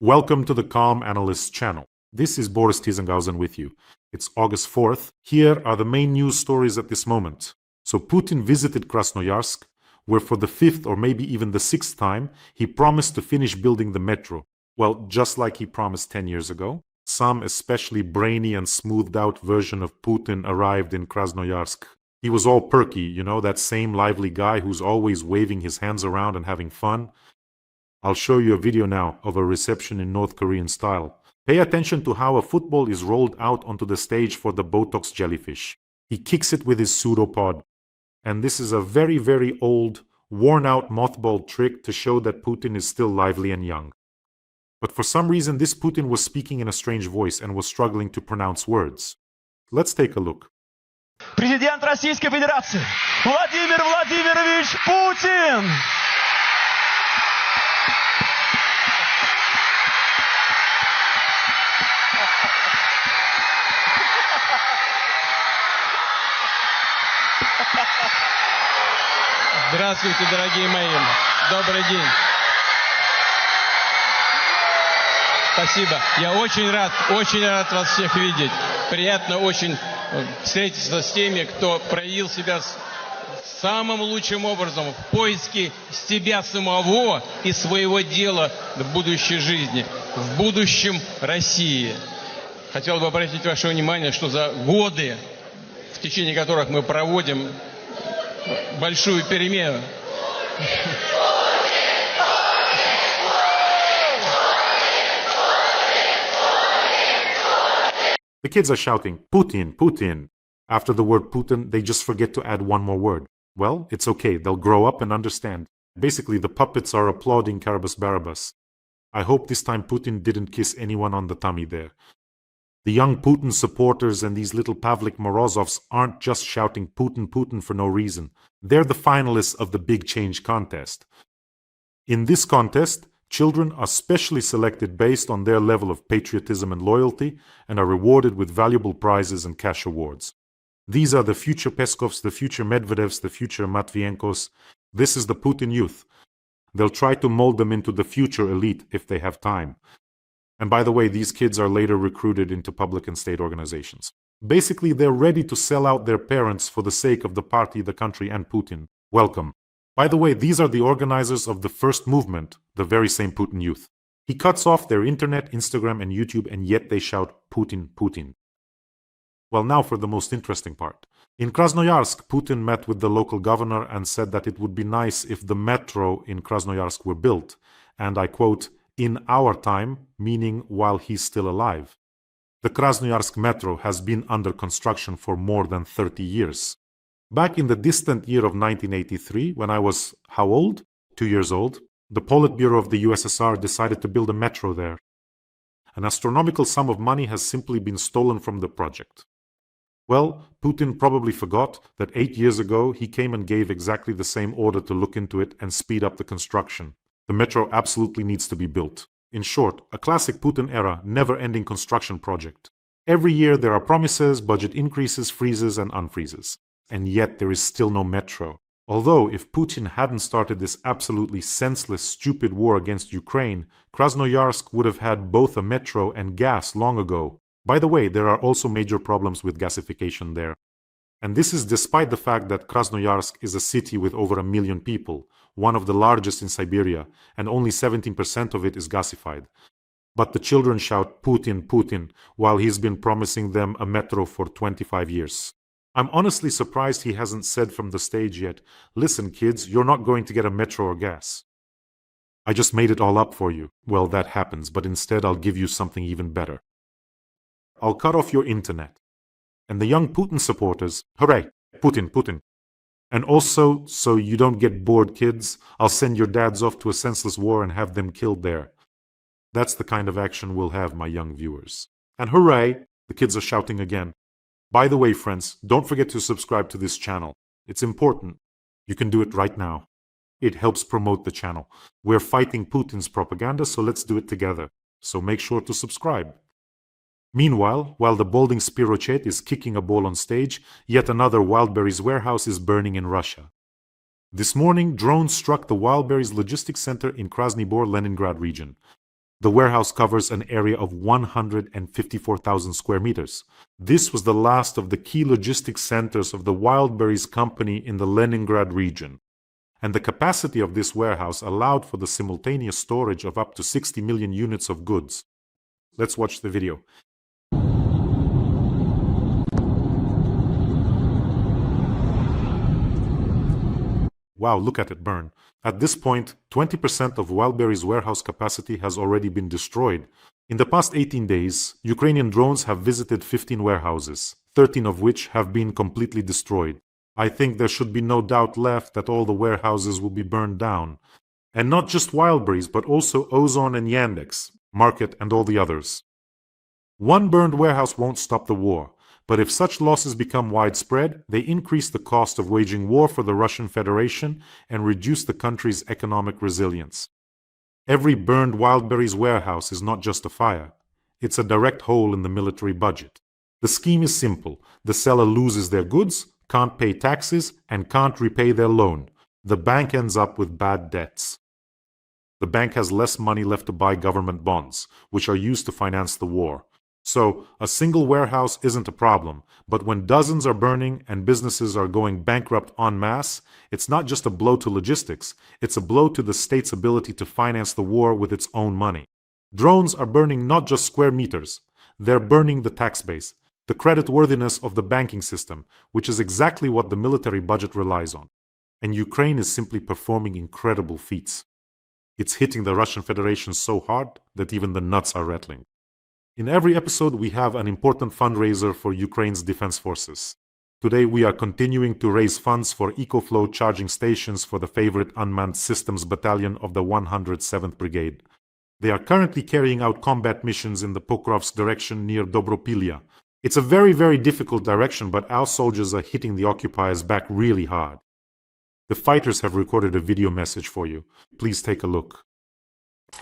Welcome to the Calm Analysts channel. This is Boris Tizangausen with you. It's August 4th. Here are the main news stories at this moment. So Putin visited Krasnoyarsk, where for the fifth or maybe even the sixth time, he promised to finish building the metro. Well, just like he promised 10 years ago. Some especially brainy and smoothed out version of Putin arrived in Krasnoyarsk. He was all perky, you know, that same lively guy who's always waving his hands around and having fun. I'll show you a video now of a reception in North Korean style. Pay attention to how a football is rolled out onto the stage for the Botox jellyfish. He kicks it with his pseudopod. And this is a very, very old, worn-out mothball trick to show that Putin is still lively and young. But for some reason, this Putin was speaking in a strange voice and was struggling to pronounce words. Let's take a look. Президент Российской Федерации Владимир Владимирович Путин! Здравствуйте, дорогие мои. Добрый день. Спасибо. Я очень рад вас всех видеть. Приятно очень встретиться с теми, кто проявил себя самым лучшим образом в поиске себя самого и своего дела в будущей жизни, в будущем России. Хотел бы обратить ваше внимание, что за годы, в течение которых мы проводим большую перемену. The kids are shouting, Putin, Putin. After the word Putin, they just forget to add one more word. Well, it's okay, they'll grow up and understand. Basically, the puppets are applauding Barabbas. I hope this time Putin didn't kiss anyone on the tummy there. The young Putin supporters and these little Pavlik Morozovs aren't just shouting Putin, Putin for no reason. They're the finalists of the Big Change contest. In this contest, children are specially selected based on their level of patriotism and loyalty and are rewarded with valuable prizes and cash awards. These are the future Peskovs, the future Medvedevs, the future Matvienkos. This is the Putin youth. They'll try to mold them into the future elite if they have time. And by the way, these kids are later recruited into public and state organizations. Basically, they're ready to sell out their parents for the sake of the party, the country, and Putin. Welcome. By the way, these are the organizers of the first movement, the very same Putin youth. He cuts off their internet, Instagram, and YouTube, and yet they shout Putin, Putin. Well, now for the most interesting part. In Krasnoyarsk, Putin met with the local governor and said that it would be nice if the metro in Krasnoyarsk were built, and I quote, in our time, meaning while he's still alive. The Krasnoyarsk metro has been under construction for more than 30 years. Back in the distant year of 1983, when I was, how old? 2 years old, the Politburo of the USSR decided to build a metro there. An astronomical sum of money has simply been stolen from the project. Well, Putin probably forgot that 8 years ago he came and gave exactly the same order to look into it and speed up the construction. The metro absolutely needs to be built. In short, a classic Putin-era, never-ending construction project. Every year there are promises, budget increases, freezes and unfreezes. And yet there is still no metro. Although, if Putin hadn't started this absolutely senseless, stupid war against Ukraine, Krasnoyarsk would have had both a metro and gas long ago. By the way, there are also major problems with gasification there. And this is despite the fact that Krasnoyarsk is a city with over 1 million people, one of the largest in Siberia, and only 17% of it is gasified. But the children shout Putin, Putin, while he's been promising them a metro for 25 years. I'm honestly surprised he hasn't said from the stage yet, listen kids, you're not going to get a metro or gas. I just made it all up for you. Well, that happens, but instead I'll give you something even better. I'll cut off your internet. And the young Putin supporters, hooray, Putin, Putin. And also, so you don't get bored, kids, I'll send your dads off to a senseless war and have them killed there. That's the kind of action we'll have, my young viewers. And hooray, the kids are shouting again. By the way, friends, don't forget to subscribe to this channel. It's important. You can do it right now. It helps promote the channel. We're fighting Putin's propaganda, so let's do it together. So make sure to subscribe. Meanwhile, while the balding Spirochet is kicking a ball on stage, yet another Wildberries warehouse is burning in Russia. This morning, drones struck the Wildberries logistics center in Krasny Bor, Leningrad region. The warehouse covers an area of 154,000 square meters. This was the last of the key logistics centers of the Wildberries company in the Leningrad region. And the capacity of this warehouse allowed for the simultaneous storage of up to 60 million units of goods. Let's watch the video. Wow, look at it burn. At this point, 20% of Wildberries' warehouse capacity has already been destroyed. In the past 18 days, Ukrainian drones have visited 15 warehouses, 13 of which have been completely destroyed. I think there should be no doubt left that all the warehouses will be burned down. And not just Wildberries, but also Ozon and Yandex, Market and all the others. One burned warehouse won't stop the war. But if such losses become widespread, they increase the cost of waging war for the Russian Federation and reduce the country's economic resilience. Every burned Wildberries warehouse is not just a fire. It's a direct hole in the military budget. The scheme is simple. The seller loses their goods, can't pay taxes, and can't repay their loan. The bank ends up with bad debts. The bank has less money left to buy government bonds, which are used to finance the war. So, a single warehouse isn't a problem, but when dozens are burning and businesses are going bankrupt en masse, it's not just a blow to logistics, it's a blow to the state's ability to finance the war with its own money. Drones are burning not just square meters, they're burning the tax base, the creditworthiness of the banking system, which is exactly what the military budget relies on. And Ukraine is simply performing incredible feats. It's hitting the Russian Federation so hard that even the nuts are rattling. In every episode, we have an important fundraiser for Ukraine's defense forces. Today, we are continuing to raise funds for EcoFlow charging stations for the favorite unmanned systems battalion of the 107th Brigade. They are currently carrying out combat missions in the Pokrovsk direction near Dobropilya. It's a very difficult direction, but our soldiers are hitting the occupiers back really hard. The fighters have recorded a video message for you. Please take a look.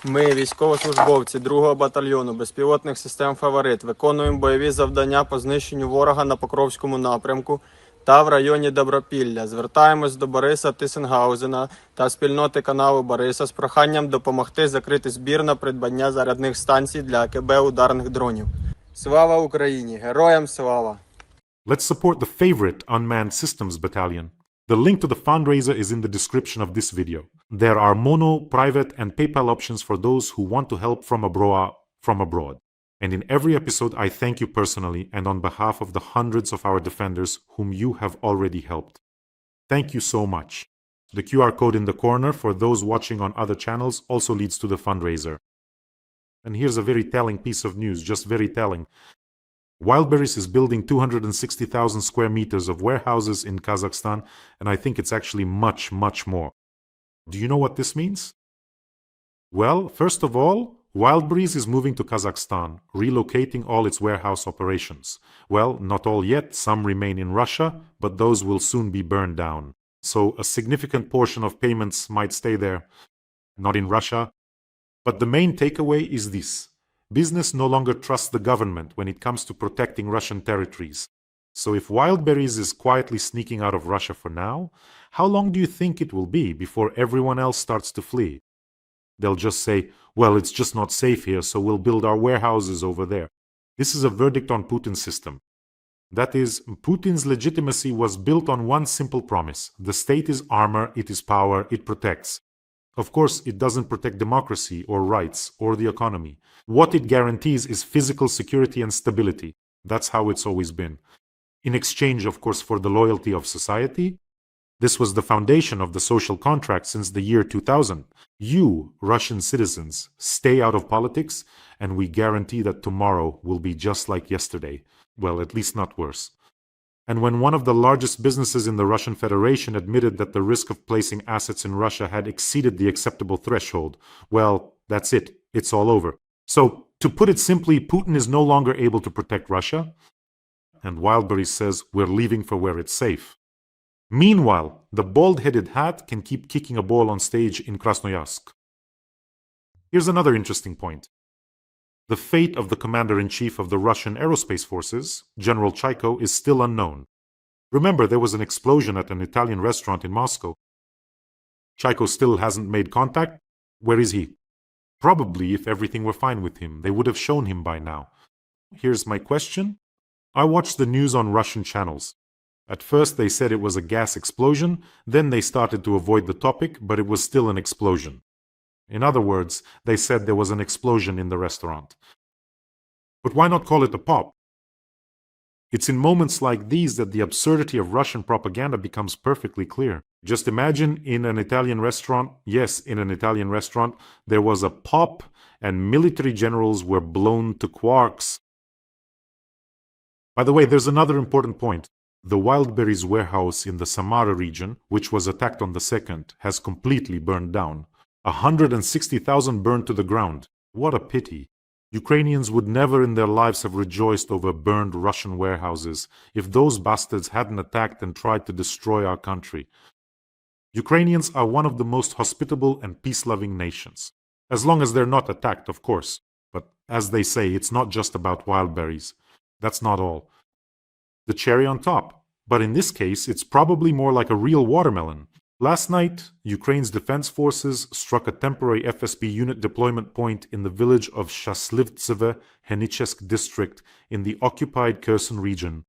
Ми, військовослужбовці 2-го батальйону безпілотних систем «Фаворит», виконуємо бойові завдання по знищенню ворога на Покровському напрямку та в районі Добропілля. Звертаємось до Бориса Тисенгаузена та спільноти каналу Бориса з проханням допомогти закрити збір на придбання зарядних станцій для АКБ ударних дронів. Слава Україні! Героям слава! Let's support the favorite unmanned systems battalion. The link to the fundraiser is in the description of this video. There are mono, private, and PayPal options for those who want to help from abroad. And in every episode, I thank you personally and on behalf of the hundreds of our defenders whom you have already helped. Thank you so much. The QR code in the corner for those watching on other channels also leads to the fundraiser. And here's a very telling piece of news, just very telling. Wildberries is building 260,000 square meters of warehouses in Kazakhstan, and I think it's actually much more. Do you know what this means? Well, first of all, Wildberries is moving to Kazakhstan, relocating all its warehouse operations. Well, not all yet, some remain in Russia, but those will soon be burned down. So a significant portion of payments might stay there, not in Russia. But the main takeaway is this. Business no longer trusts the government when it comes to protecting Russian territories. So if Wildberries is quietly sneaking out of Russia for now, how long do you think it will be before everyone else starts to flee? They'll just say, well, it's just not safe here, so we'll build our warehouses over there. This is a verdict on Putin's system. That is, Putin's legitimacy was built on one simple promise. The state is armor, it is power, it protects. Of course, it doesn't protect democracy or rights or the economy. What it guarantees is physical security and stability. That's how it's always been. In exchange, of course, for the loyalty of society. This was the foundation of the social contract since the year 2000. You, Russian citizens, stay out of politics, and we guarantee that tomorrow will be just like yesterday. Well, at least not worse. And when one of the largest businesses in the Russian Federation admitted that the risk of placing assets in Russia had exceeded the acceptable threshold, well, that's it. It's all over. So, to put it simply, Putin is no longer able to protect Russia, and Wildberries says we're leaving for where it's safe. Meanwhile, the bald-headed hat can keep kicking a ball on stage in Krasnoyarsk. Here's another interesting point. The fate of the commander-in-chief of the Russian aerospace forces, General Chaiko, is still unknown. Remember, there was an explosion at an Italian restaurant in Moscow. Chaiko still hasn't made contact. Where is he? Probably if everything were fine with him, they would have shown him by now. Here's my question. I watched the news on Russian channels. At first they said it was a gas explosion, then they started to avoid the topic, but it was still an explosion. In other words, they said there was an explosion in the restaurant. But why not call it a pop? It's in moments like these that the absurdity of Russian propaganda becomes perfectly clear. Just imagine in an Italian restaurant, yes, in an Italian restaurant, there was a pop and military generals were blown to quarks. By the way, there's another important point. The Wildberries warehouse in the Samara region, which was attacked on the 2nd, has completely burned down. 160,000 burned to the ground. What a pity. Ukrainians would never in their lives have rejoiced over burned Russian warehouses if those bastards hadn't attacked and tried to destroy our country. Ukrainians are one of the most hospitable and peace-loving nations. As long as they're not attacked, of course. But as they say, it's not just about Wildberries. That's not all. The cherry on top. But in this case, it's probably more like a real watermelon. Last night, Ukraine's defense forces struck a temporary FSB unit deployment point in the village of Shaslivtseve, Henichesk district in the occupied Kherson region.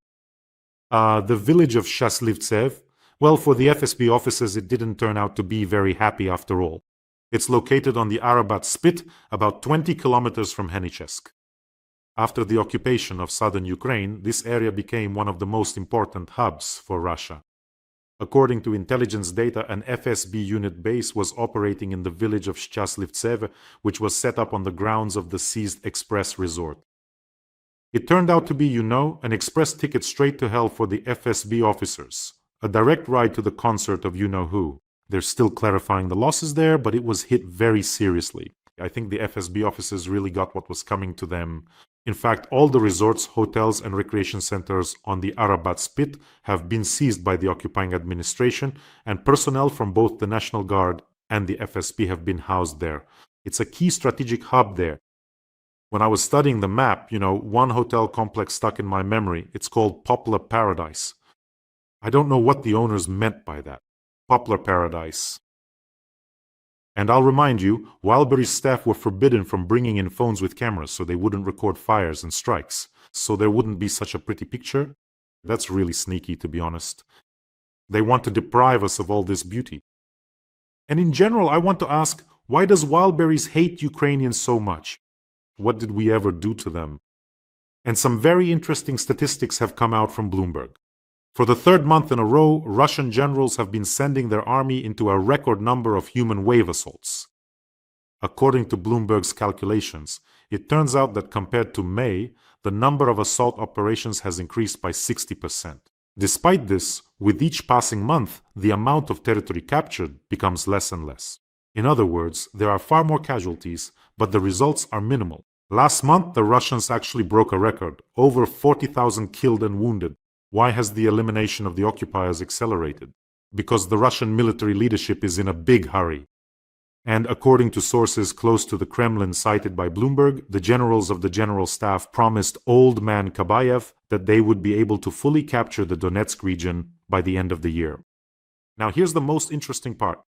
The village of Shaslivtsev, well, for the FSB officers it didn't turn out to be very happy after all. It's located on the Arabat spit, about 20 kilometers from Henichesk. After the occupation of southern Ukraine, this area became one of the most important hubs for Russia. According to intelligence data, an FSB unit base was operating in the village of Shaslivtsev, which was set up on the grounds of the seized Express Resort. It turned out to be, an express ticket straight to hell for the FSB officers. A direct ride to the concert of you-know-who. They're still clarifying the losses there, but it was hit very seriously. I think the FSB officers really got what was coming to them. In fact, all the resorts, hotels, and recreation centers on the Arabat spit have been seized by the occupying administration, and personnel from both the National Guard and the FSB have been housed there. It's a key strategic hub there. When I was studying the map, one hotel complex stuck in my memory. It's called Poplar Paradise. I don't know what the owners meant by that. Poplar Paradise. And I'll remind you, Wildberries staff were forbidden from bringing in phones with cameras so they wouldn't record fires and strikes, so there wouldn't be such a pretty picture. That's really sneaky, to be honest. They want to deprive us of all this beauty. And in general, I want to ask, why does Wildberries hate Ukrainians so much? What did we ever do to them? And some very interesting statistics have come out from Bloomberg. For the 3rd month in a row, Russian generals have been sending their army into a record number of human wave assaults. According to Bloomberg's calculations, it turns out that compared to May, the number of assault operations has increased by 60%. Despite this, with each passing month, the amount of territory captured becomes less and less. In other words, there are far more casualties, but the results are minimal. Last month, the Russians actually broke a record, over 40,000 killed and wounded. Why has the elimination of the occupiers accelerated? Because the Russian military leadership is in a big hurry. And according to sources close to the Kremlin cited by Bloomberg, the generals of the General Staff promised Old Man Kabayev that they would be able to fully capture the Donetsk region by the end of the year. Now here's the most interesting part.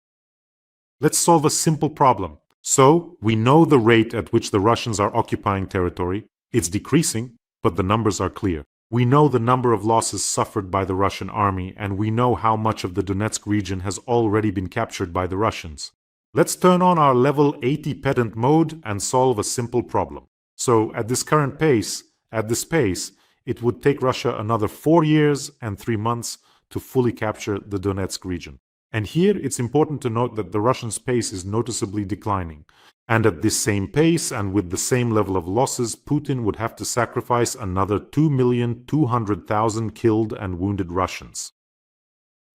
Let's solve a simple problem. So, we know the rate at which the Russians are occupying territory. It's decreasing, but the numbers are clear. We know the number of losses suffered by the Russian army, and we know how much of the Donetsk region has already been captured by the Russians. Let's turn on our level 80 pedant mode and solve a simple problem. So, at this pace, it would take Russia another 4 years and 3 months to fully capture the Donetsk region. And here it's important to note that the Russians' pace is noticeably declining. And at this same pace and with the same level of losses, Putin would have to sacrifice another 2,200,000 killed and wounded Russians.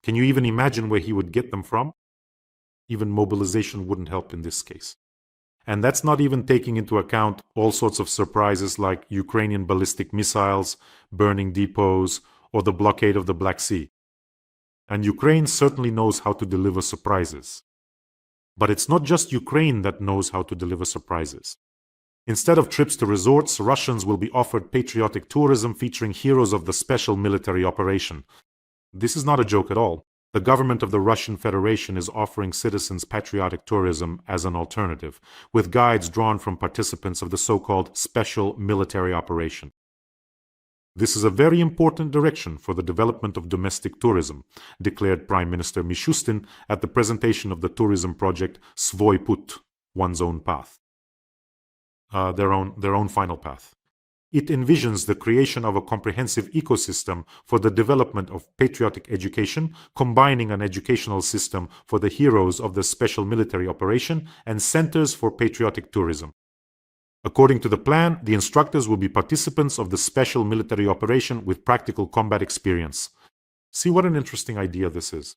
Can you even imagine where he would get them from? Even mobilization wouldn't help in this case. And that's not even taking into account all sorts of surprises like Ukrainian ballistic missiles, burning depots, or the blockade of the Black Sea. And Ukraine certainly knows how to deliver surprises. But it's not just Ukraine that knows how to deliver surprises. Instead of trips to resorts, Russians will be offered patriotic tourism featuring heroes of the special military operation. This is not a joke at all. The government of the Russian Federation is offering citizens patriotic tourism as an alternative, with guides drawn from participants of the so-called special military operation. This is a very important direction for the development of domestic tourism, declared Prime Minister Mishustin at the presentation of the tourism project Svoi Put, one's own path. Their own final path. It envisions the creation of a comprehensive ecosystem for the development of patriotic education, combining an educational system for the heroes of the special military operation and centers for patriotic tourism. According to the plan, the instructors will be participants of the special military operation with practical combat experience. See what an interesting idea this is.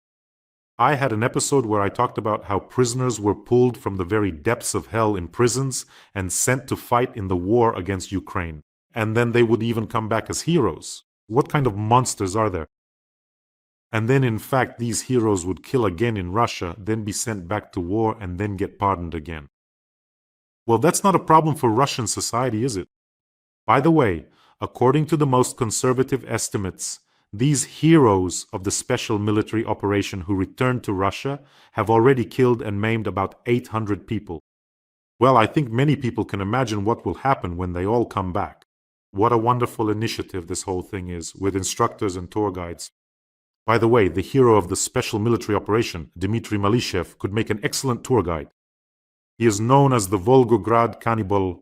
I had an episode where I talked about how prisoners were pulled from the very depths of hell in prisons and sent to fight in the war against Ukraine. And then they would even come back as heroes. What kind of monsters are there? And then, in fact, these heroes would kill again in Russia, then be sent back to war, and then get pardoned again. Well, that's not a problem for Russian society, is it? By the way, according to the most conservative estimates, these heroes of the special military operation who returned to Russia have already killed and maimed about 800 people. Well, I think many people can imagine what will happen when they all come back. What a wonderful initiative this whole thing is, with instructors and tour guides. By the way, the hero of the special military operation, Dmitry Malishev, could make an excellent tour guide. He is known as the Volgograd cannibal.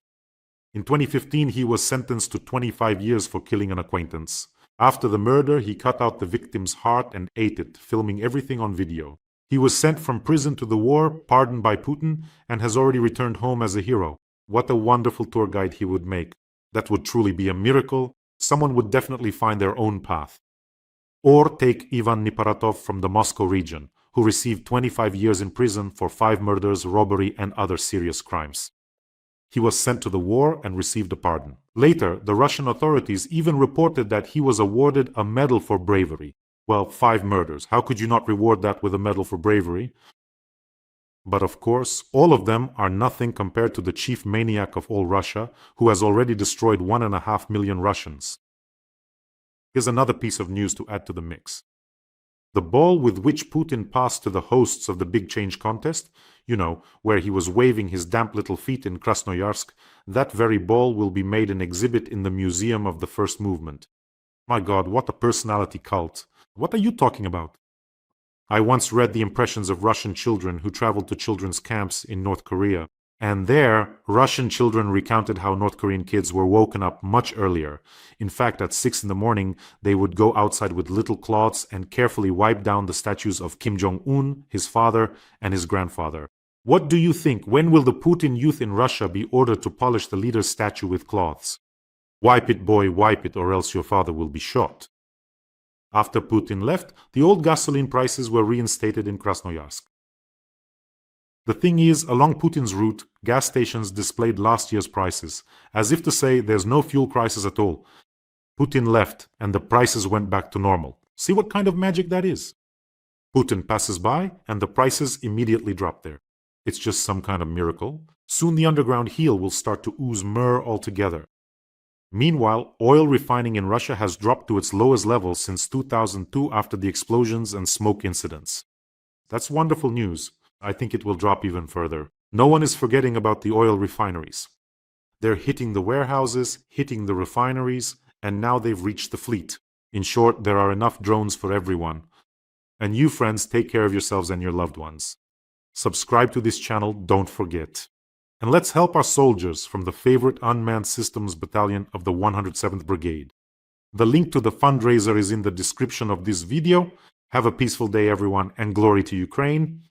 In 2015, he was sentenced to 25 years for killing an acquaintance. After the murder, he cut out the victim's heart and ate it, filming everything on video. He was sent from prison to the war, pardoned by Putin, and has already returned home as a hero. What a wonderful tour guide he would make. That would truly be a miracle. Someone would definitely find their own path. Or take Ivan Niparatov from the Moscow region, who received 25 years in prison for 5 murders, robbery, and other serious crimes. He was sent to the war and received a pardon. Later, the Russian authorities even reported that he was awarded a medal for bravery. Well, 5 murders. How could you not reward that with a medal for bravery? But of course, all of them are nothing compared to the chief maniac of all Russia, who has already destroyed 1.5 million Russians. Here's another piece of news to add to the mix. The ball with which Putin passed to the hosts of the Big Change contest, where he was waving his damp little feet in Krasnoyarsk, that very ball will be made an exhibit in the Museum of the First Movement. My God, what a personality cult. What are you talking about? I once read the impressions of Russian children who traveled to children's camps in North Korea. And there, Russian children recounted how North Korean kids were woken up much earlier. In fact, at 6 in the morning, they would go outside with little cloths and carefully wipe down the statues of Kim Jong-un, his father, and his grandfather. What do you think? When will the Putin youth in Russia be ordered to polish the leader's statue with cloths? Wipe it, boy, wipe it, or else your father will be shot. After Putin left, the old gasoline prices were reinstated in Krasnoyarsk. The thing is, along Putin's route, gas stations displayed last year's prices, as if to say there's no fuel crisis at all. Putin left, and the prices went back to normal. See what kind of magic that is? Putin passes by, and the prices immediately drop there. It's just some kind of miracle. Soon the underground heel will start to ooze myrrh altogether. Meanwhile, oil refining in Russia has dropped to its lowest level since 2002 after the explosions and smoke incidents. That's wonderful news. I think it will drop even further. No one is forgetting about the oil refineries. They're hitting the warehouses, hitting the refineries, and now they've reached the fleet. In short, there are enough drones for everyone. And you, friends, take care of yourselves and your loved ones. Subscribe to this channel, don't forget. And let's help our soldiers from the favorite unmanned systems battalion of the 107th Brigade. The link to the fundraiser is in the description of this video. Have a peaceful day, everyone, and glory to Ukraine.